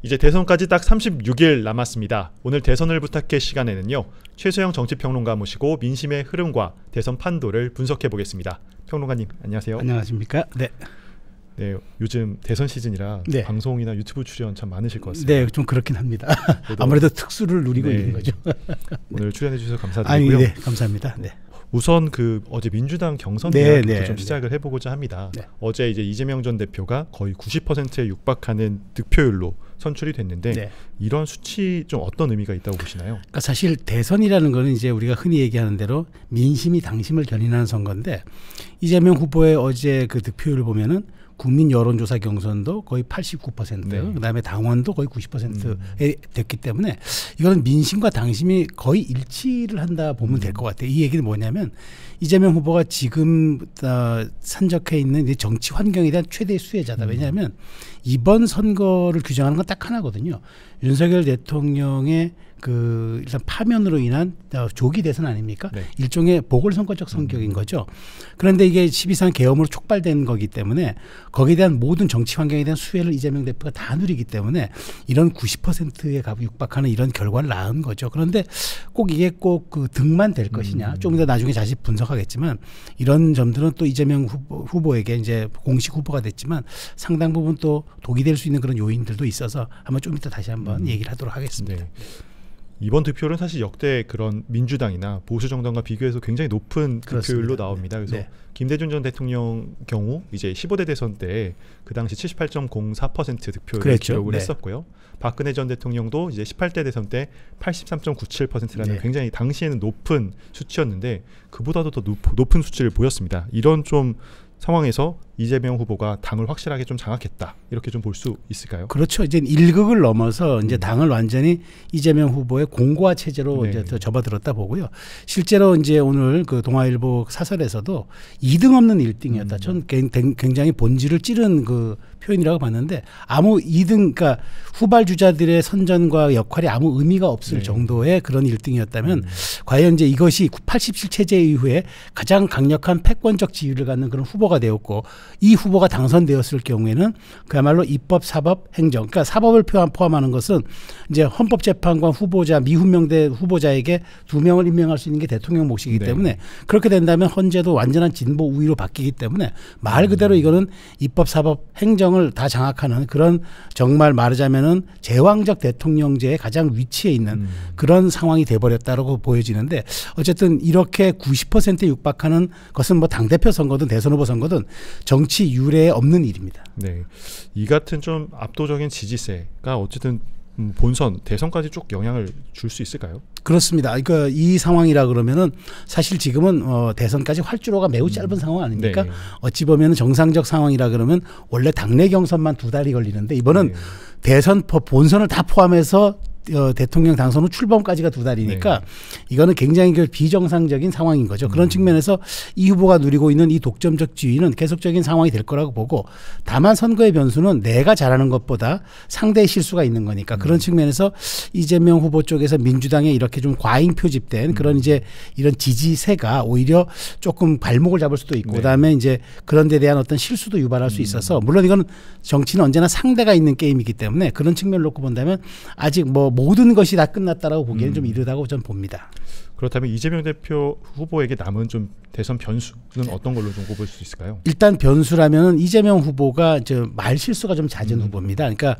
이제 대선까지 딱 36일 남았습니다. 오늘 대선을 부탁해 시간에는요. 최소영 정치평론가 모시고 민심의 흐름과 대선 판도를 분석해 보겠습니다. 평론가님 안녕하세요. 안녕하십니까. 네. 네, 요즘 대선 시즌이라 네. 방송이나 유튜브 출연 참 많으실 것 같습니다. 네, 좀 그렇긴 합니다. 아무래도 특수를 누리고 네. 있는 거죠. 오늘 출연해 주셔서 감사드리고요. 네, 감사합니다. 네. 우선 어제 민주당 경선 네, 대화부터 네, 좀 네. 시작을 해보고자 합니다. 네. 어제 이제 이재명 전 대표가 거의 90%에 육박하는 득표율로 선출이 됐는데 네. 이런 수치 좀 어떤 의미가 있다고 보시나요? 그러니까 사실 대선이라는 거는 이제 우리가 흔히 얘기하는 대로 민심이 당심을 견인하는 선거인데 이재명 후보의 어제 그 득표율을 보면은 국민 여론조사 경선도 거의 89%, 네. 그다음에 당원도 거의 90%에 됐기 때문에 이거는 민심과 당심이 거의 일치를 한다 보면 될 것 같아요. 이 얘기는 뭐냐면 이재명 후보가 지금 산적해 있는 이 정치 환경에 대한 최대 수혜자다. 왜냐하면 이번 선거를 규정하는 건 딱 하나거든요. 윤석열 대통령의 그 일단 파면으로 인한 조기 대선 아닙니까? 네. 일종의 보궐선거적 성격인 거죠. 그런데 이게 12.3 계엄으로 촉발된 거기 때문에 거기에 대한 모든 정치 환경에 대한 수혜를 이재명 대표가 다 누리기 때문에 이런 90%에 육박하는 이런 결과를 낳은 거죠. 그런데 꼭 이게 꼭 그 득만 될 것이냐, 좀 더 나중에 자세히 분석하겠지만 이런 점들은 또 이재명 후보에게 이제 공식 후보가 됐지만 상당 부분 또 독이 될 수 있는 그런 요인들도 있어서 한번 좀 이따 다시 한번 얘기를 하도록 하겠습니다. 네. 이번 득표율은 사실 역대 그런 민주당이나 보수 정당과 비교해서 굉장히 높은 득표율로 그렇습니다. 나옵니다. 그래서 네. 김대중 전 대통령 경우 이제 15대 대선 때 그 당시 78.04% 득표율을 그랬죠. 기록을 네. 했었고요. 박근혜 전 대통령도 이제 18대 대선 때 83.97%라는 네. 굉장히 당시에는 높은 수치였는데 그보다도 더 높은 수치를 보였습니다. 이런 좀 상황에서 이재명 후보가 당을 확실하게 좀 장악했다 이렇게 좀 볼 수 있을까요? 그렇죠. 이제 1극을 넘어서 이제 당을 완전히 이재명 후보의 공고화 체제로 네. 이제 더 접어들었다 보고요. 실제로 이제 오늘 그 동아일보 사설에서도 2등 없는 1등이었다. 전 굉장히 본질을 찌른 그 표현이라고 봤는데 아무 2등, 그러니까 후발 주자들의 선전과 역할이 아무 의미가 없을 네. 정도의 그런 1등이었다면 과연 이제 이것이 87 체제 이후에 가장 강력한 패권적 지위를 갖는 그런 후보가 되었고 이 후보가 당선되었을 경우에는 그야말로 입법, 사법, 행정, 그러니까 사법을 포함하는 것은 이제 헌법재판관 후보자, 미훈명대 후보자에게 2명을 임명할 수 있는 게 대통령 몫이기 네. 때문에 그렇게 된다면 헌재도 완전한 진보 우위로 바뀌기 때문에 말 그대로 이거는 입법, 사법, 행정을 다 장악하는 그런 정말 말하자면은 제왕적 대통령제의 가장 위치에 있는 그런 상황이 돼버렸다라고 보여지는데 어쨌든 이렇게 90%에 육박하는 것은 뭐 당대표 선거든 대선 후보 선거든 정치 유례에 없는 일입니다. 네, 이 같은 좀 압도적인 지지세가 어쨌든 본선 대선까지 쭉 영향을 줄 수 있을까요? 그렇습니다. 그러니까 이 상황이라 그러면은 사실 지금은 대선까지 활주로가 매우 짧은 상황 아닙니까? 네. 어찌 보면 정상적 상황이라 그러면 원래 당내 경선만 2달이 걸리는데 이번은 네. 대선 본선을 다 포함해서 대통령 당선 후 출범까지가 2달이니까 네. 이거는 굉장히 비정상적인 상황인 거죠. 그런 측면에서 이 후보가 누리고 있는 이 독점적 지위는 계속적인 상황이 될 거라고 보고 다만 선거의 변수는 내가 잘하는 것보다 상대의 실수가 있는 거니까 그런 측면에서 이재명 후보 쪽에서 민주당에 이렇게 좀 과잉 표집된 그런 이제 이런 지지세가 오히려 조금 발목을 잡을 수도 있고 네. 그다음에 이제 그런 데 대한 어떤 실수도 유발할 수 있어서 물론 이건 정치는 언제나 상대가 있는 게임이기 때문에 그런 측면을 놓고 본다면 아직 뭐 모든 것이 다 끝났다라고 보기에는 좀 이르다고 저는 봅니다. 그렇다면 이재명 대표 후보에게 남은 좀 대선 변수는 어떤 걸로 좀 꼽을 수 있을까요? 일단 변수라면은 이재명 후보가 말 실수가 좀 잦은 후보입니다. 그러니까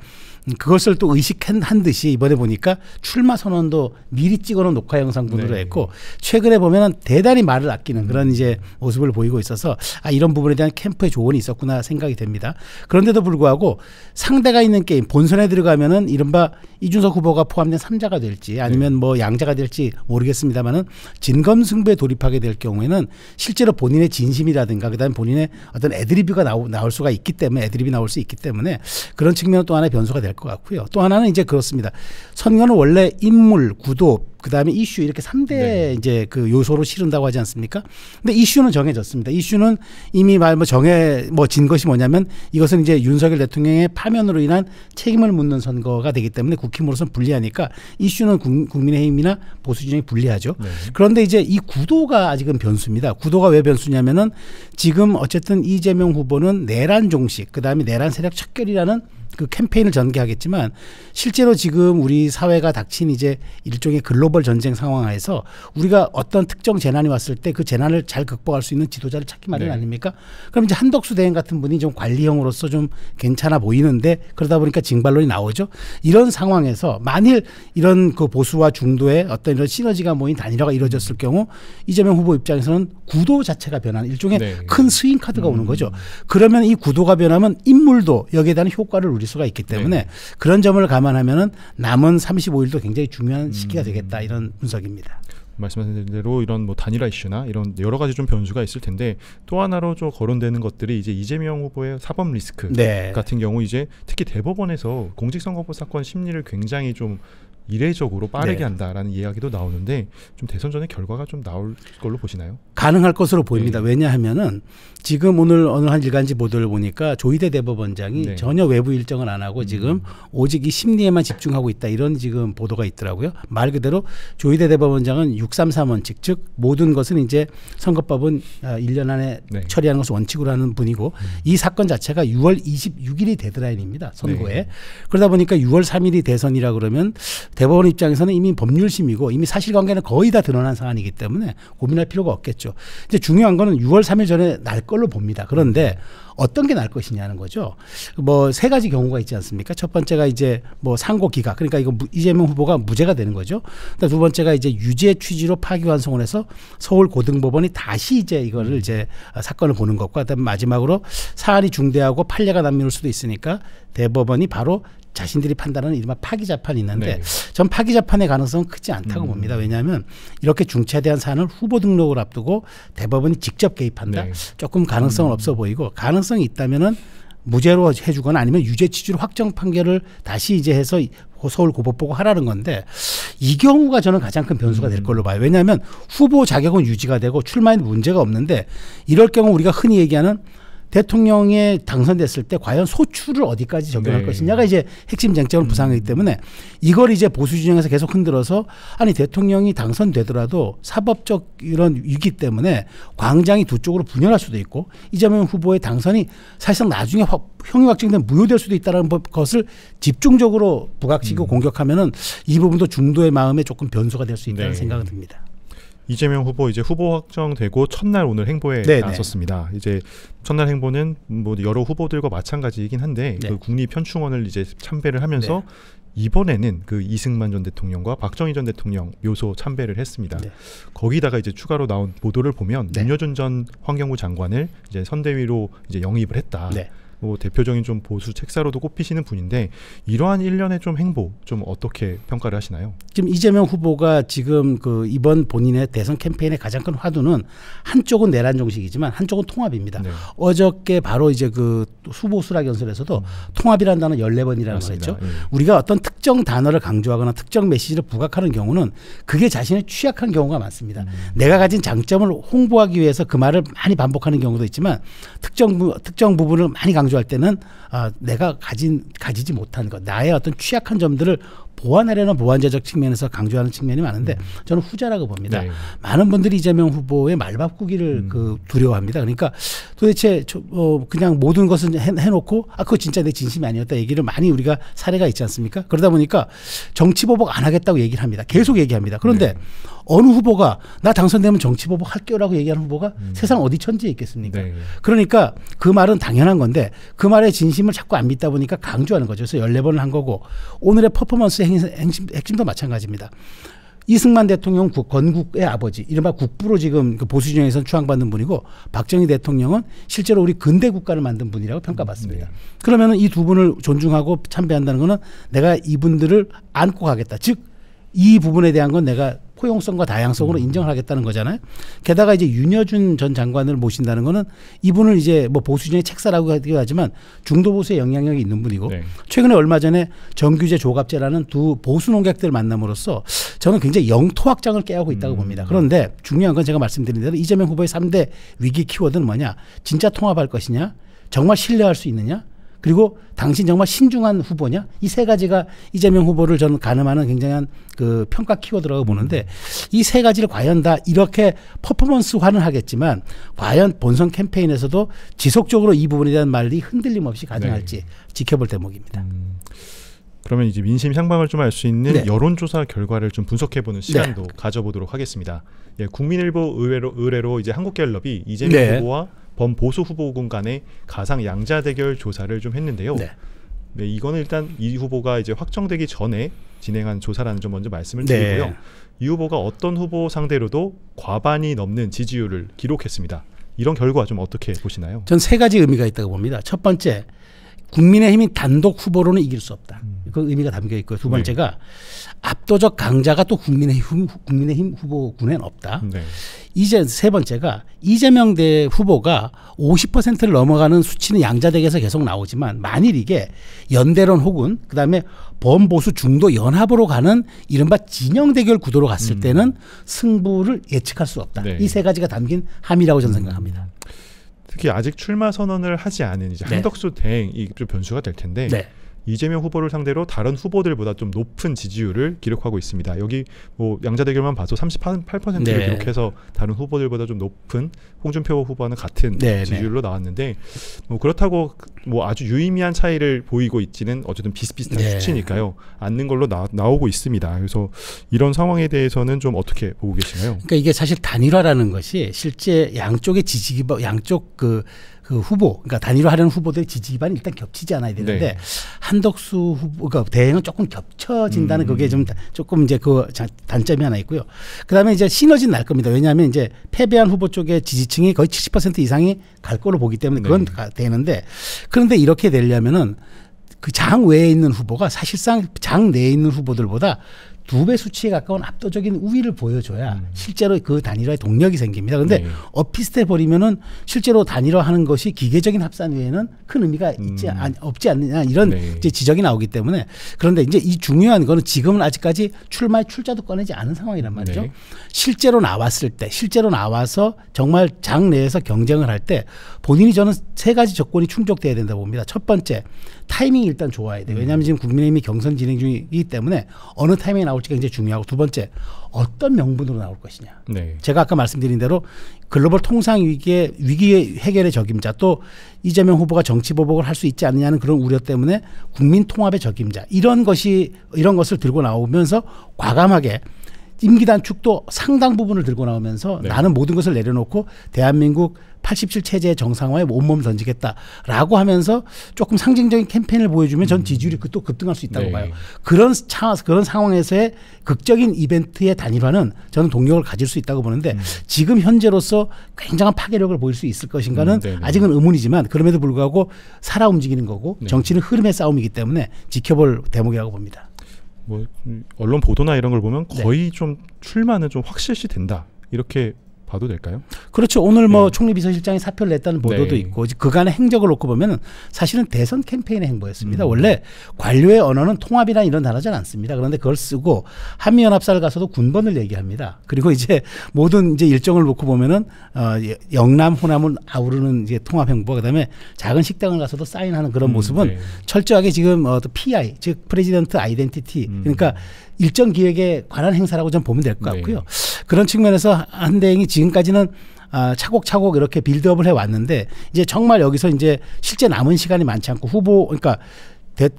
그것을 또 의식한 듯이 이번에 보니까 출마 선언도 미리 찍어놓은 녹화 영상분으로 네. 했고 최근에 보면은 대단히 말을 아끼는 그런 이제 모습을 보이고 있어서 이런 부분에 대한 캠프의 조언이 있었구나 생각이 됩니다. 그런데도 불구하고 상대가 있는 게임 본선에 들어가면은 이른바 이준석 후보가 포함된 3자가 될지 아니면 뭐 양자가 될지 모르겠습니다만은 진검승부에 돌입하게 될 경우에는 실제로 본인의 진심이라든가 그다음에 본인의 어떤 애드리브가 나올 수가 있기 때문에 애드리브가 나올 수 있기 때문에 그런 측면은 또 하나의 변수가 될 것 같고요. 또 하나는 이제 그렇습니다. 선거는 원래 인물, 구도, 그다음에 이슈 이렇게 3대 네. 이제 그 요소로 치른다고 하지 않습니까? 근데 이슈는 정해졌습니다. 이슈는 이미 정해진 것이 뭐냐면 이것은 이제 윤석열 대통령의 파면으로 인한 책임을 묻는 선거가 되기 때문에 국힘으로서는 불리하니까 이슈는 국민의힘이나 보수 진영이 불리하죠. 네. 그런데 이제 이 구도가 아직은 변수입니다. 구도가 왜 변수냐면은 지금 어쨌든 이재명 후보는 내란 종식, 그다음에 내란 세력 척결이라는 그 캠페인을 전개하겠지만 실제로 지금 우리 사회가 닥친 이제 일종의 글로벌 전쟁 상황에서 우리가 어떤 특정 재난이 왔을 때 그 재난을 잘 극복할 수 있는 지도자를 찾기 마련 네. 아닙니까? 그럼 이제 한덕수 대행 같은 분이 좀 관리형으로서 좀 괜찮아 보이는데 그러다 보니까 징발론이 나오죠. 이런 상황에서 만일 이런 그 보수와 중도의 어떤 이런 시너지가 모인 단일화가 이루어졌을 경우 이재명 후보 입장에서는 구도 자체가 변하는 일종의 네. 큰 스윙 카드가 오는 거죠. 그러면 이 구도가 변하면 인물도 여기에 대한 효과를 누릴 수가 있기 때문에 네. 그런 점을 감안하면은 남은 35일도 굉장히 중요한 시기가 되겠다 이런 분석입니다. 말씀하신 대로 이런 뭐 단일화 이슈나 이런 여러 가지 좀 변수가 있을 텐데 또 하나로 좀 거론되는 것들이 이제 이재명 후보의 사법 리스크 네. 같은 경우 이제 특히 대법원에서 공직선거법 사건 심리를 굉장히 좀 이례적으로 빠르게 네. 한다라는 이야기도 나오는데 좀 대선 전에 결과가 좀 나올 걸로 보시나요? 가능할 것으로 보입니다. 네. 왜냐하면은 지금 오늘 어느 한 일간지 보도를 보니까 조희대 대법원장이 네. 전혀 외부 일정을 안 하고 지금 오직 이 심리에만 집중하고 있다 이런 지금 보도가 있더라고요. 말 그대로 조희대 대법원장은 633원칙 즉 모든 것은 이제 선거법은 1년 안에 네. 처리하는 것을 원칙으로 하는 분이고 이 사건 자체가 6월 26일이 데드라인입니다. 선거에. 네. 그러다 보니까 6월 3일이 대선이라 그러면 대법원 입장에서는 이미 법률심이고 이미 사실관계는 거의 다 드러난 사안이기 때문에 고민할 필요가 없겠죠. 이제 중요한 거는 6월 3일 전에 날 걸로 봅니다. 그런데 어떤 게 날 것이냐는 거죠. 뭐 세 가지 경우가 있지 않습니까? 첫 번째가 이제 뭐 상고 기각. 그러니까 이거 이재명 후보가 무죄가 되는 거죠. 두 번째가 이제 유죄 취지로 파기환송을 해서 서울 고등법원이 다시 이제 이거를 이제 사건을 보는 것과 그다음에 마지막으로 사안이 중대하고 판례가 남미울 수도 있으니까 대법원이 바로 자신들이 판단하는 이른바 파기자판이 있는데 네. 전 파기자판의 가능성은 크지 않다고 봅니다. 왜냐하면 이렇게 중차대한 사안을 후보 등록을 앞두고 대법원이 직접 개입한다. 네. 조금 가능성은 없어 보이고 가능성이 있다면은 무죄로 해주거나 아니면 유죄 취지로 확정 판결을 다시 이제 해서 서울 고법 보고 하라는 건데 이 경우가 저는 가장 큰 변수가 될 걸로 봐요. 왜냐하면 후보 자격은 유지가 되고 출마에는 문제가 없는데 이럴 경우 우리가 흔히 얘기하는 대통령에 당선됐을 때 과연 소추를 어디까지 적용할 네. 것이냐가 이제 핵심 쟁점은 부상이기 때문에 이걸 이제 보수 진영에서 계속 흔들어서 아니 대통령이 당선되더라도 사법적 이런 위기 때문에 광장이 두 쪽으로 분열할 수도 있고 이재명 후보의 당선이 사실상 나중에 형이 확정되면 무효될 수도 있다는 것을 집중적으로 부각시키고 공격하면은 이 부분도 중도의 마음에 조금 변수가 될 수 있다는 네. 생각은 듭니다. 이재명 후보 이제 후보 확정되고 첫날 오늘 행보에 네네. 나섰습니다. 이제 첫날 행보는 뭐 여러 후보들과 마찬가지이긴 한데 네. 그 국립현충원을 이제 참배를 하면서 네. 이번에는 그 이승만 전 대통령과 박정희 전 대통령 묘소 참배를 했습니다. 네. 거기다가 이제 추가로 나온 보도를 보면 네. 윤여준 전 환경부 장관을 이제 선대위로 이제 영입을 했다. 네. 뭐 대표적인 좀 보수 책사로도 꼽히시는 분인데 이러한 일련의 좀 행보 좀 어떻게 평가를 하시나요? 지금 이재명 후보가 지금 그 이번 본인의 대선 캠페인의 가장 큰 화두는 한쪽은 내란 정식이지만 한쪽은 통합입니다. 네. 어저께 바로 이제 그 후보 수락 연설에서도 통합이라는 단어 14번이라는 걸 맞습니다. 했죠. 예. 우리가 어떤 특정 단어를 강조하거나 특정 메시지를 부각하는 경우는 그게 자신의 취약한 경우가 많습니다. 내가 가진 장점을 홍보하기 위해서 그 말을 많이 반복하는 경우도 있지만 특정 부분을 많이 강조할 때는 내가 가지지 못한 것, 나의 어떤 취약한 점들을 보완하려는 보완제적 측면에서 강조하는 측면이 많은데 저는 후자라고 봅니다. 네. 많은 분들이 이재명 후보의 말바꾸기를 두려워합니다. 그러니까 도대체 그냥 모든 것을 해놓고 그거 진짜 내 진심이 아니었다 얘기를 많이 우리가 사례가 있지 않습니까? 그러다 보니까 정치보복 안 하겠다고 얘기를 합니다. 계속 얘기합니다. 그런데 어느 후보가 나 당선되면 정치보복 할게요라고 얘기하는 후보가 세상 어디 천지에 있겠습니까? 네. 그러니까 그 말은 당연한 건데 그 말의 진심을 자꾸 안 믿다 보니까 강조하는 거죠. 그래서 14번을 한 거고 오늘의 퍼포먼스의 핵심도 마찬가지입니다. 이승만 대통령 건국의 아버지, 이른바 국부로 지금 그 보수 진영에서는 추앙받는 분이고 박정희 대통령은 실제로 우리 근대 국가를 만든 분이라고 평가받습니다. 네. 그러면 이 두 분을 존중하고 참배한다는 거는 내가 이분들을 안고 가겠다. 즉 이 부분에 대한 건 내가 포용성과 다양성으로 인정을 하겠다는 거잖아요. 게다가 이제 윤여준 전 장관을 모신다는 거는 이분을 이제 뭐 보수진의 책사라고 하기도 하지만 중도 보수의 영향력이 있는 분이고 네. 최근에 얼마 전에 정규제 조갑제라는 두 보수 농객들 만남으로써 저는 굉장히 영토 확장을 깨하고 있다고 봅니다. 그런데 중요한 건 제가 말씀드린 대로 이재명 후보의 3대 위기 키워드는 뭐냐? 진짜 통합할 것이냐? 정말 신뢰할 수 있느냐? 그리고 당신 정말 신중한 후보냐? 이 세 가지가 이재명 후보를 저는 가늠하는 굉장한 그 평가 키워드라고 보는데 이 세 가지를 과연 다 이렇게 퍼포먼스화는 하겠지만 과연 본선 캠페인에서도 지속적으로 이 부분에 대한 말이 흔들림 없이 가능할지 지켜볼 대목입니다. 그러면 이제 민심 향방을 좀 알 수 있는 네. 여론조사 결과를 좀 분석해보는 시간도 가져보도록 하겠습니다. 예, 국민일보 의뢰로 이제 한국갤럽이 이재명 네. 후보와 범보수 후보군 간의 가상 양자 대결 조사를 좀 했는데요. 네. 네, 이거는 일단 이 후보가 이제 확정되기 전에 진행한 조사라는 점 먼저 말씀을 네. 드리고요. 이 후보가 어떤 후보 상대로도 과반이 넘는 지지율을 기록했습니다. 이런 결과 좀 어떻게 보시나요? 전 세 가지 의미가 있다고 봅니다. 첫 번째, 국민의힘이 단독 후보로는 이길 수 없다. 그 의미가 담겨 있고요. 두 번째가 압도적 강자가 또 국민의힘 후보군엔 없다. 네. 이제 세 번째가 이재명 대 후보가 50%를 넘어가는 수치는 양자대결에서 계속 나오지만 만일 이게 연대론 혹은 그다음에 범보수 중도 연합으로 가는 이른바 진영 대결 구도로 갔을 때는 승부를 예측할 수 없다. 네. 이 세 가지가 담긴 함이라고 저는 생각합니다. 특히 아직 출마 선언을 하지 않은 이제 네. 한덕수 대행이 좀 변수가 될 텐데 네. 이재명 후보를 상대로 다른 후보들보다 좀 높은 지지율을 기록하고 있습니다. 여기 뭐 양자 대결만 봐도 38%를 네. 기록해서 다른 후보들보다 좀 높은 홍준표 후보와는 같은 네, 지지율로 나왔는데 뭐 그렇다고 뭐 아주 유의미한 차이를 보이고 있지는 어쨌든 비슷비슷한 네. 수치니까요. 않는 걸로 나오고 있습니다. 그래서 이런 상황에 대해서는 좀 어떻게 보고 계시나요? 그러니까 이게 사실 단일화라는 것이 실제 양쪽의 지지 기반, 양쪽 그 후보, 그러니까 단일화하려는 후보들의 지지 기반이 일단 겹치지 않아야 되는데 네. 한덕수 후보, 그러니까 대행은 조금 겹쳐진다는 그게 좀 조금 이제 그 단점이 하나 있고요. 그다음에 이제 시너지는 날 겁니다. 왜냐하면 이제 패배한 후보 쪽의 지지층이 거의 70% 이상이 갈 거로 보기 때문에 그건 되는데 그런데 이렇게 되려면은 그 장 외에 있는 후보가 사실상 장 내에 있는 후보들보다 2배 수치에 가까운 압도적인 우위를 보여줘야 실제로 그 단일화의 동력이 생깁니다. 그런데 네. 엇비슷해 버리면은 실제로 단일화하는 것이 기계적인 합산 외에는 큰 의미가 없지 않느냐 이런 네. 이제 지적이 나오기 때문에 그런데 이제 이 중요한 거는 지금은 아직까지 출마의 출자도 꺼내지 않은 상황이란 말이죠. 네. 실제로 나왔을 때 실제로 나와서 정말 장 내에서 경쟁을 할 때 본인이 저는 세 가지 조건이 충족돼야 된다고 봅니다. 첫 번째 타이밍이 일단 좋아야 돼요. 왜냐하면 지금 국민의힘이 경선 진행 중이기 때문에 어느 타이밍에 나올지가 굉장히 중요하고 두 번째 어떤 명분으로 나올 것이냐. 네. 제가 아까 말씀드린 대로 글로벌 통상 위기의 해결의 적임자 또 이재명 후보가 정치 보복을 할 수 있지 않느냐는 그런 우려 때문에 국민 통합의 적임자 이런 것을 들고 나오면서 과감하게 임기 단축도 상당 부분을 들고 나오면서 네. 나는 모든 것을 내려놓고 대한민국 87 체제의 정상화에 온몸을 던지겠다라고 하면서 조금 상징적인 캠페인을 보여주면 전 지지율이 또 급등할 수 있다고 네. 봐요. 그런 상황에서의 극적인 이벤트의 단일화는 저는 동력을 가질 수 있다고 보는데 지금 현재로서 굉장한 파괴력을 보일 수 있을 것인가는 네네. 아직은 의문이지만 그럼에도 불구하고 살아 움직이는 거고 네. 정치는 흐름의 싸움이기 때문에 지켜볼 대목이라고 봅니다. 뭐 언론 보도나 이런 걸 보면 네. 거의 좀 출마는 좀 확실시 된다 이렇게 봐도 될까요? 그렇죠. 오늘 뭐 네. 총리비서실장이 사표를 냈다는 보도도 네. 있고 그간의 행적을 놓고 보면은 사실은 대선 캠페인의 행보였습니다. 원래 관료의 언어는 통합이나 이런 단어 잘 안 씁니다. 그런데 그걸 쓰고 한미연합사를 가서도 군번을 얘기합니다. 그리고 이제 모든 이제 일정을 놓고 보면은 영남 호남을 아우르는 이제 통합 행보 그다음에 작은 식당을 가서도 사인하는 그런 모습은 네. 철저하게 지금 PI 즉 프레지던트 아이덴티티 그러니까 일정 기획에 관한 행사라고 좀 보면 될 것 같고요. 네. 그런 측면에서 한대행이 지금까지는 차곡차곡 이렇게 빌드업을 해왔는데 이제 정말 여기서 이제 실제 남은 시간이 많지 않고 후보 그러니까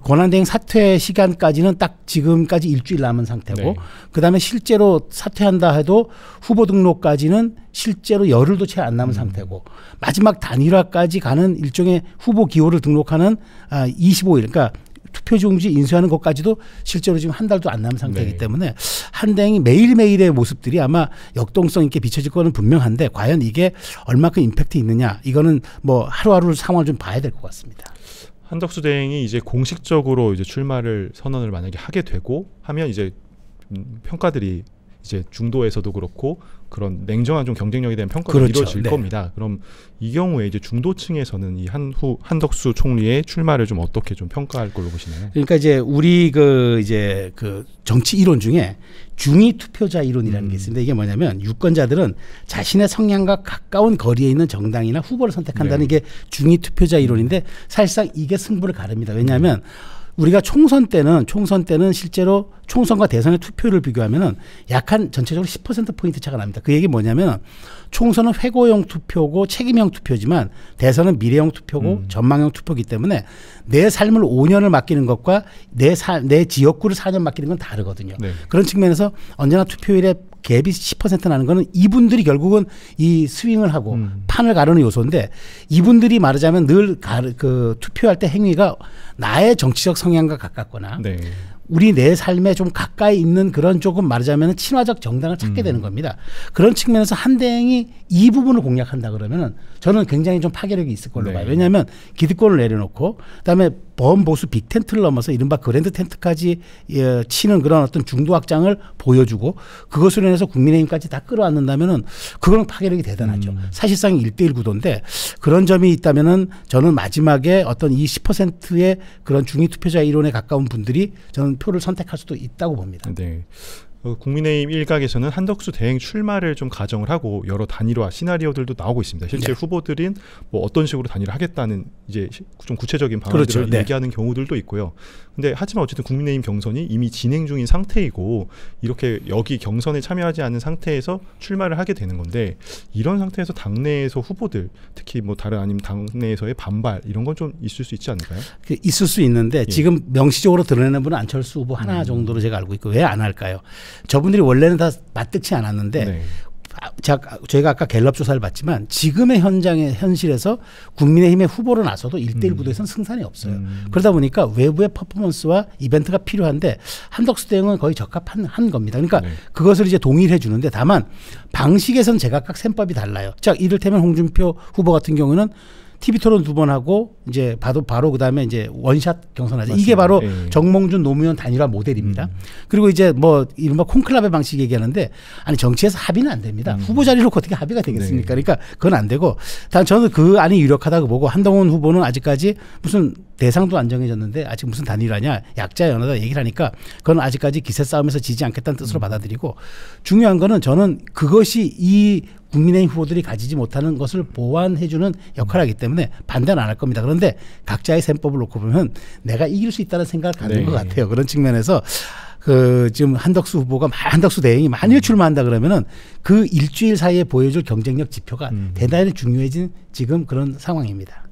권한대행 사퇴 시간까지는 딱 지금까지 일주일 남은 상태고 네. 그다음에 실제로 사퇴한다 해도 후보 등록까지는 실제로 열흘도 채 안 남은 상태고 마지막 단일화까지 가는 일종의 후보 기호를 등록하는 25일 그러니까 투표 중지 인수하는 것까지도 실제로 지금 한 달도 안 남은 상태이기 네. 때문에 한대행이 매일매일의 모습들이 아마 역동성 있게 비춰질 거는 분명한데 과연 이게 얼마큼 임팩트 있느냐 이거는 뭐 하루하루 상황을 좀 봐야 될 것 같습니다. 한덕수 대행이 이제 공식적으로 이제 출마를 선언을 만약에 하게 되고 하면 이제 평가들이 이제 중도에서도 그렇고 그런 냉정한 좀 경쟁력에 대한 평가가 그렇죠. 이루어질 네. 겁니다. 그럼 이 경우에 이제 중도층에서는 이 한덕수 총리의 출마를 좀 어떻게 좀 평가할 걸로 보시나요? 그러니까 이제 우리 이제 정치 이론 중에 중위 투표자 이론이라는 게 있습니다. 이게 뭐냐면 유권자들은 자신의 성향과 가까운 거리에 있는 정당이나 후보를 선택한다는 게 중위 투표자 이론인데 사실상 이게 승부를 가릅니다. 왜냐하면 우리가 총선 때는 실제로 총선과 대선의 투표율을 비교하면은 약한 전체적으로 10%포인트 차가 납니다. 그 얘기 뭐냐면 총선은 회고형 투표고 책임형 투표지만 대선은 미래형 투표고 전망형 투표이기 때문에 내 삶을 5년을 맡기는 것과 내 지역구를 4년 맡기는 건 다르거든요. 네. 그런 측면에서 언제나 투표율에 갭이 10% 나는 거는 이분들이 결국은 이 스윙을 하고 판을 가르는 요소인데 이분들이 말하자면 늘 투표할 때 행위가 나의 정치적 성향과 가깝거나 네. 우리 내 삶에 좀 가까이 있는 그런 조금 말하자면 친화적 정당을 찾게 되는 겁니다. 그런 측면에서 한대행이 이 부분을 공략한다 그러면은 저는 굉장히 좀 파괴력이 있을 걸로 네. 봐요. 왜냐하면 기득권을 내려놓고 그다음에 범보수 빅텐트를 넘어서 이른바 그랜드 텐트까지 치는 그런 어떤 중도 확장을 보여주고 그것으로 인해서 국민의힘까지 다 끌어안는다면은 그거는 파괴력이 대단하죠. 사실상 1대1 구도인데 그런 점이 있다면은 저는 마지막에 어떤 이 10%의 그런 중위 투표자 이론에 가까운 분들이 저는 표를 선택할 수도 있다고 봅니다. 네. 국민의힘 일각에서는 한덕수 대행 출마를 좀 가정을 하고 여러 단일화 시나리오들도 나오고 있습니다. 실제 네. 후보들은 뭐 어떤 식으로 단일화 하겠다는 이제 좀 구체적인 방안들을 그렇죠. 네. 얘기하는 경우들도 있고요. 근데 하지만 어쨌든 국민의힘 경선이 이미 진행 중인 상태이고 이렇게 여기 경선에 참여하지 않은 상태에서 출마를 하게 되는 건데 이런 상태에서 당내에서 후보들 특히 뭐 다른 아니면 당내에서의 반발 이런 건 좀 있을 수 있지 않을까요? 있을 수 있는데 지금 명시적으로 드러내는 분은 안철수 후보 하나 정도로 제가 알고 있고 왜 안 할까요? 저분들이 원래는 다 맞득치 않았는데 네. 저희가 아까 갤럽 조사를 봤지만 지금의 현실에서 국민의힘의 후보로 나서도 1대1 구도에서는 승산이 없어요. 그러다 보니까 외부의 퍼포먼스와 이벤트가 필요한데 한덕수 대응은 거의 적합한 겁니다. 그러니까 네. 그것을 이제 동의를 해주는데 다만 방식에선 제각각 셈법이 달라요. 자, 이를테면 홍준표 후보 같은 경우는 TV 토론 2번 하고 이제 바로 그다음에 이제 원샷 경선하죠. 이게 바로 예. 정몽준 노무현 단일화 모델입니다. 그리고 이제 뭐 이른바 콘클라베 방식 얘기하는데 아니 정치에서 합의는 안 됩니다. 후보 자리로 어떻게 합의가 되겠습니까? 네. 그러니까 그건 안 되고 단 저는 그 안이 유력하다고 보고 한동훈 후보는 아직까지 무슨 대상도 안 정해졌는데 아직 무슨 단일화냐 약자 연하다 얘기를 하니까 그건 아직까지 기세 싸움에서 지지 않겠다는 뜻으로 받아들이고 중요한 거는 저는 그것이 이 국민의힘 후보들이 가지지 못하는 것을 보완해주는 역할을 하기 때문에 반대는 안 할 겁니다. 그런데 각자의 셈법을 놓고 보면 내가 이길 수 있다는 생각을 갖는 네. 것 같아요. 그런 측면에서 지금 한덕수 대행이 만일 출마한다 그러면은 그 일주일 사이에 보여줄 경쟁력 지표가 대단히 중요해진 지금 그런 상황입니다.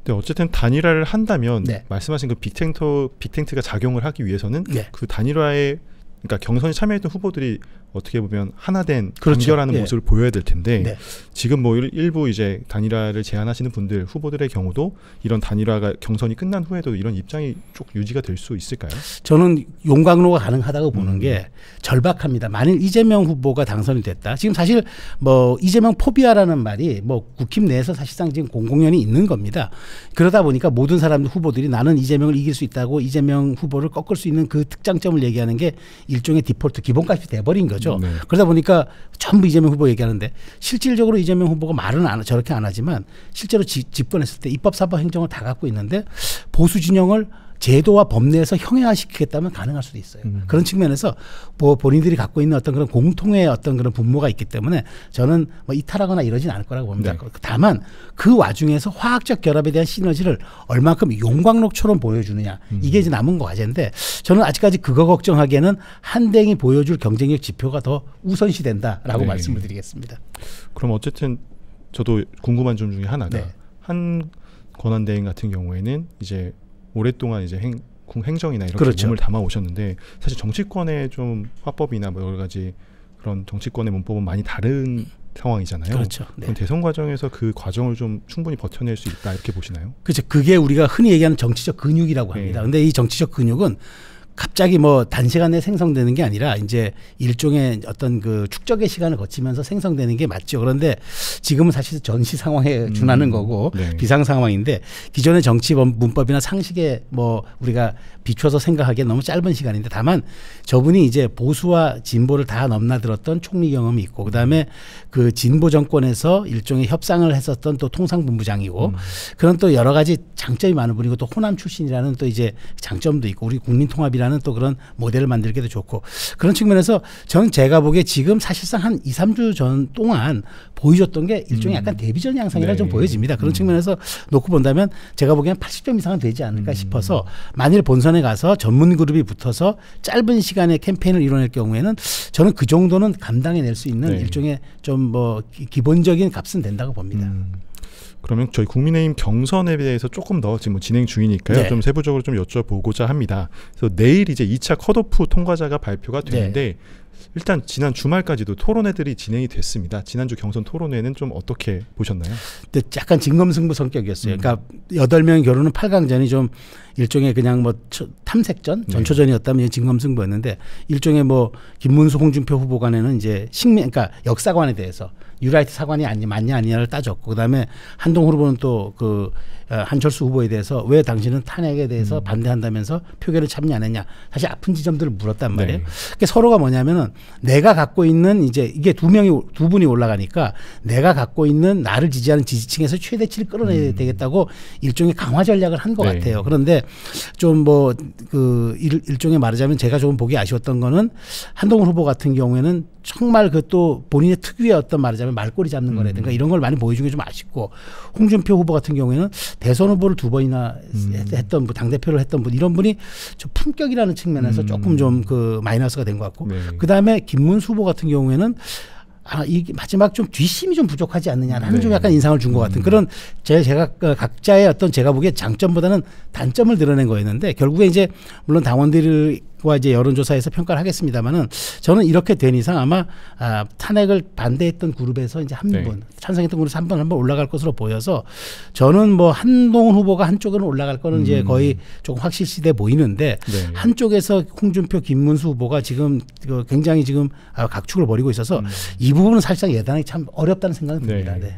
네, 어쨌든 단일화를 한다면 네. 말씀하신 그 빅텐트가 작용을 하기 위해서는 네. 그 단일화에 그러니까 경선에 참여했던 후보들이 어떻게 보면 하나된 그렇죠. 단결하는 예. 모습을 보여야 될 텐데 네. 지금 뭐 일부 이제 단일화를 제안하시는 분들 후보들의 경우도 이런 단일화가 경선이 끝난 후에도 이런 입장이 쭉 유지가 될 수 있을까요? 저는 용광로가 가능하다고 보는 게 절박합니다. 만일 이재명 후보가 당선이 됐다. 지금 사실 뭐 이재명 포비아라는 말이 뭐 국힘 내에서 사실상 지금 공공연히 있는 겁니다. 그러다 보니까 모든 사람들 후보들이 나는 이재명을 이길 수 있다고 이재명 후보를 꺾을 수 있는 그 특장점을 얘기하는 게 일종의 디폴트 기본값이 돼버린 거죠. 네. 그러다 보니까 전부 이재명 후보 얘기하는데 실질적으로 이재명 후보가 말은 저렇게 안 하지만 실제로 집권했을 때 입법 사법 행정을 다 갖고 있는데 보수 진영을 제도와 법 내에서 형해화시키겠다면 가능할 수도 있어요. 그런 측면에서 뭐 본인들이 갖고 있는 어떤 그런 공통의 어떤 그런 분모가 있기 때문에 저는 뭐 이탈하거나 이러진 않을 거라고 봅니다. 네. 다만 그 와중에서 화학적 결합에 대한 시너지를 얼마큼 용광로처럼 보여주느냐 이게 이제 남은 과제인데 저는 아직까지 그거 걱정하기에는 한댕이 보여줄 경쟁력 지표가 더 우선시 된다라고 네. 말씀을 드리겠습니다. 그럼 어쨌든 저도 궁금한 점 중에 하나가 네. 한 권한대행 같은 경우에는 이제 오랫동안 이제 행정이나 이렇게 그렇죠. 몸을 담아 오셨는데 사실 정치권의 좀 화법이나 뭐 여러 가지 그런 정치권의 문법은 많이 다른 상황이잖아요. 그렇죠. 네. 그럼 대선 과정에서 그 과정을 좀 충분히 버텨낼 수 있다 이렇게 보시나요? 그렇죠. 그게 우리가 흔히 얘기하는 정치적 근육이라고 합니다. 네. 근데 이 정치적 근육은 갑자기 뭐 단시간에 생성되는 게 아니라 이제 일종의 어떤 그 축적의 시간을 거치면서 생성되는 게 맞죠. 그런데 지금은 사실 전시 상황에 준하는 거고 네. 비상 상황인데 기존의 정치 문법이나 상식에 뭐 우리가 비춰서 생각하기에 너무 짧은 시간인데 다만 저분이 이제 보수와 진보를 다 넘나들었던 총리 경험이 있고 그다음에 그 진보 정권에서 일종의 협상을 했었던 또 통상본부장이고 그런 또 여러 가지 장점이 많은 분이고 또 호남 출신이라는 또 이제 장점도 있고 우리 국민통합이라는 또 그런 모델을 만들기도 좋고 그런 측면에서 저는 제가 보기에 지금 사실상 한 2, 3주 전 동안 보여줬던 게 일종의 약간 데뷔전 양상이라 네. 좀 보여집니다. 그런 측면에서 놓고 본다면 제가 보기엔 80점 이상은 되지 않을까 싶어서 만일 본선에 가서 전문 그룹이 붙어서 짧은 시간에 캠페인을 이뤄낼 경우에는 저는 그 정도는 감당해낼 수 있는 네. 일종의 좀 뭐 기본적인 값은 된다고 봅니다. 그러면 저희 국민의힘 경선에 대해서 조금 더 지금 진행 중이니까요. 네. 좀 세부적으로 좀 여쭤보고자 합니다. 그래서 내일 이제 2차 컷오프 통과자가 발표가 되는데 일단 지난 주말까지도 토론회들이 진행이 됐습니다. 지난주 경선 토론회는 좀 어떻게 보셨나요? 근데 약간 진검승부 성격이었어요. 그러니까 8명이 겨루는 8강전이 좀 일종의 그냥 뭐 탐색전, 전초전이었다면 진검승부였는데 일종의 뭐 김문수, 홍준표 후보 간에는 이제 그러니까 역사관에 대해서 뉴라이트 사관이 맞냐 아니냐를 따졌고 그다음에 한동훈 후보는 또 그 한철수 후보에 대해서 왜 당신은 탄핵에 대해서 반대한다면서 표결을 참여 안 했냐 사실 아픈 지점들을 물었단 말이에요. 네. 그러니까 서로가 뭐냐면은 내가 갖고 있는 이제 이게 두 분이 올라가니까 내가 갖고 있는 나를 지지하는 지지층에서 최대치를 끌어내야 되겠다고 일종의 강화 전략을 한 것 네. 같아요. 그런데 좀 뭐 그 일종의 말하자면 제가 조금 보기 아쉬웠던 거는 한동훈 후보 같은 경우에는 정말 그 또 본인의 특유의 어떤 말하자면 말꼬리 잡는 거라든가 이런 걸 많이 보여준 게 좀 아쉽고 홍준표 후보 같은 경우에는 대선 후보를 2번이나 했던 분, 당대표를 했던 분 이런 분이 좀 품격이라는 측면에서 조금 좀 그 마이너스가 된 것 같고 네. 그다음에 김문수 후보 같은 경우에는 이게 마지막 좀 뒷심이 좀 부족하지 않느냐라는 좀 약간 인상을 준 것 같은 그런 제가 각자의 어떤 제가 보기에 장점보다는 단점을 드러낸 거였는데 결국에 이제 물론 당원들과 이제 여론조사에서 평가를 하겠습니다만은 저는 이렇게 된 이상 아마 탄핵을 반대했던 그룹에서 이제 한 분, 찬성했던 그룹에서 한 번 올라갈 것으로 보여서 저는 뭐 한동훈 후보가 한쪽으로는 올라갈 거는 이제 거의 조금 확실시돼 보이는데 한쪽에서 홍준표, 김문수 후보가 지금 굉장히 지금 각축을 벌이고 있어서 이 부분은 사실상 예단하기 참 어렵다는 생각이 듭니다. 네.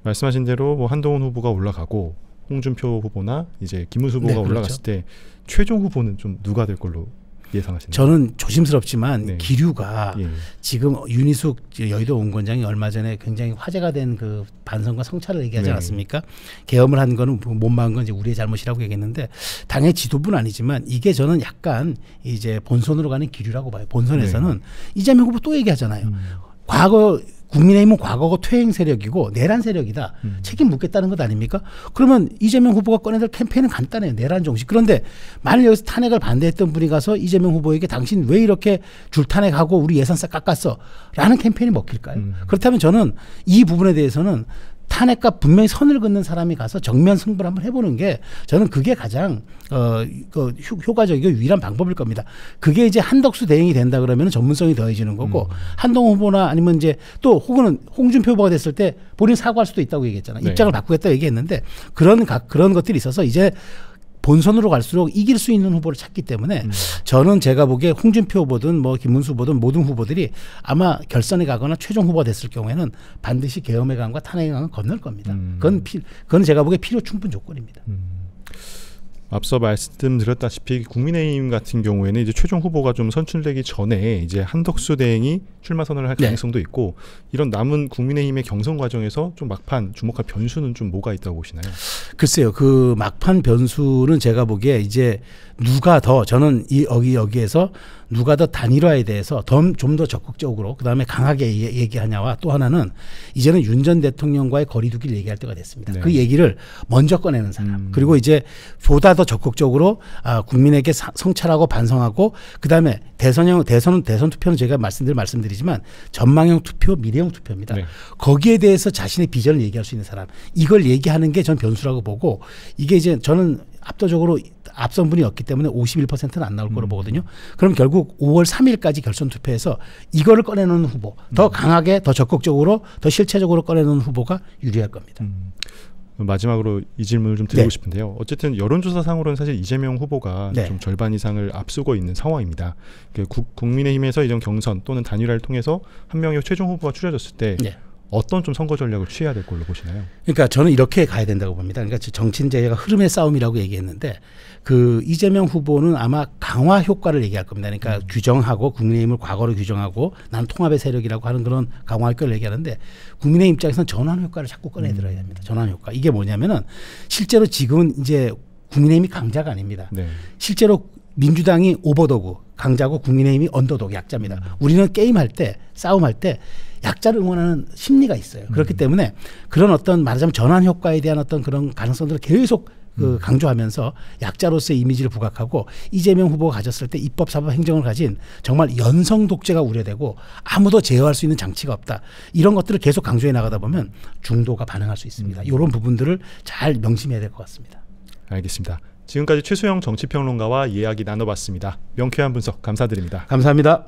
말씀하신 대로 뭐 한동훈 후보가 올라가고 홍준표 후보나 이제 김문수 후보가 올라갔을 때 최종 후보는 좀 누가 될 걸로 예상하시나요? 저는 조심스럽지만 기류가 예. 지금 윤희숙 여의도 원권장이 얼마 전에 굉장히 화제가 된 그 반성과 성찰을 얘기하지 않았습니까? 계엄을 한 거는 못 막은 건 이제 우리의 잘못이라고 얘기했는데 당의 지도부는 아니지만 이게 저는 약간 이제 본선으로 가는 기류라고 봐요. 본선에서는 이재명 후보 또 얘기하잖아요. 과거 국민의힘은 과거고 퇴행 세력이고 내란 세력이다. 책임 묻겠다는 것 아닙니까? 그러면 이재명 후보가 꺼내들 캠페인은 간단해요. 내란 정식. 그런데 만일 여기서 탄핵을 반대했던 분이 가서 이재명 후보에게 당신 왜 이렇게 줄 탄핵하고 우리 예산싹 깎았어? 라는 캠페인이 먹힐까요? 그렇다면 저는 이 부분에 대해서는 탄핵과 분명히 선을 긋는 사람이 가서 정면 승부를 한번 해보는 게 저는 그게 가장 효과적이고 유일한 방법일 겁니다. 그게 이제 한덕수 대행이 된다 그러면 전문성이 더해지는 거고 한동훈 후보나 아니면 이제 또 혹은 홍준표 후보가 됐을 때 본인 사과할 수도 있다고 얘기했잖아요. 입장을 바꾸겠다 얘기했는데 그런 것들이 있어서 이제 본선으로 갈수록 이길 수 있는 후보를 찾기 때문에 저는 제가 보기에 홍준표 후보든 뭐 김문수 후보든 모든 후보들이 아마 결선에 가거나 최종 후보가 됐을 경우에는 반드시 계엄의 강과 탄핵의 강은 건널 겁니다. 그건 제가 보기에 필요 충분 조건입니다. 앞서 말씀드렸다시피 국민의힘 같은 경우에는 이제 최종 후보가 좀 선출되기 전에 이제 한덕수 대행이 출마 선언을 할 가능성도 있고 이런 남은 국민의힘의 경선 과정에서 좀 막판 주목할 변수는 좀 뭐가 있다고 보시나요? 글쎄요, 그 막판 변수는 제가 보기에 이제 누가 더 저는 여기에서 누가 더 단일화에 대해서 좀 더 적극적으로 그다음에 강하게 얘기하냐와 또 하나는 이제는 윤 전 대통령과의 거리두기를 얘기할 때가 됐습니다. 그 얘기를 먼저 꺼내는 사람 그리고 이제 보다 더 적극적으로 국민에게 성찰하고 반성하고 그다음에 대선 투표는 제가 말씀드리지만 전망형 투표, 미래형 투표입니다. 거기에 대해서 자신의 비전을 얘기할 수 있는 사람 이걸 얘기하는 게 전 변수라고 보고 이게 이제 저는 압도적으로 앞선 분이 없기 때문에 51%는 안 나올 거로 보거든요. 그럼 결국 5월 3일까지 결선 투표에서 이거를 꺼내놓는 후보 더 강하게 더 적극적으로 더 실체적으로 꺼내놓는 후보가 유리할 겁니다. 마지막으로 이 질문을 좀 드리고 네. 싶은데요. 어쨌든 여론조사상으로는 사실 이재명 후보가 네. 좀 절반 이상을 앞서고 있는 상황입니다. 국민의힘에서 이전 경선 또는 단일화를 통해서 한 명의 최종 후보가 추려졌을 때 네. 어떤 좀 선거 전략을 취해야 될 걸로 보시나요? 그러니까 저는 이렇게 가야 된다고 봅니다. 그러니까 정치는 제가 흐름의 싸움이라고 얘기했는데 그 이재명 후보는 아마 강화 효과를 얘기할 겁니다. 그러니까 규정하고 국민의힘을 과거로 규정하고 난 통합의 세력이라고 하는 그런 강화 효과를 얘기하는데 국민의힘 입장에서는 전환 효과를 자꾸 꺼내들어야 됩니다. 전환 효과. 이게 뭐냐면은 실제로 지금은 이제 국민의힘이 강자가 아닙니다. 네. 실제로 민주당이 오버도그 강자고 국민의힘이 언더도그 약자입니다. 우리는 게임할 때 싸움할 때 약자를 응원하는 심리가 있어요. 그렇기 때문에 그런 어떤 말하자면 전환 효과에 대한 어떤 그런 가능성들을 계속 강조하면서 약자로서의 이미지를 부각하고 이재명 후보가 가졌을 때 입법, 사법, 행정을 가진 정말 연성 독재가 우려되고 아무도 제어할 수 있는 장치가 없다. 이런 것들을 계속 강조해 나가다 보면 중도가 반응할 수 있습니다. 이런 부분들을 잘 명심해야 될 것 같습니다. 알겠습니다. 지금까지 최수영 정치평론가와 이야기 나눠봤습니다. 명쾌한 분석 감사드립니다. 감사합니다.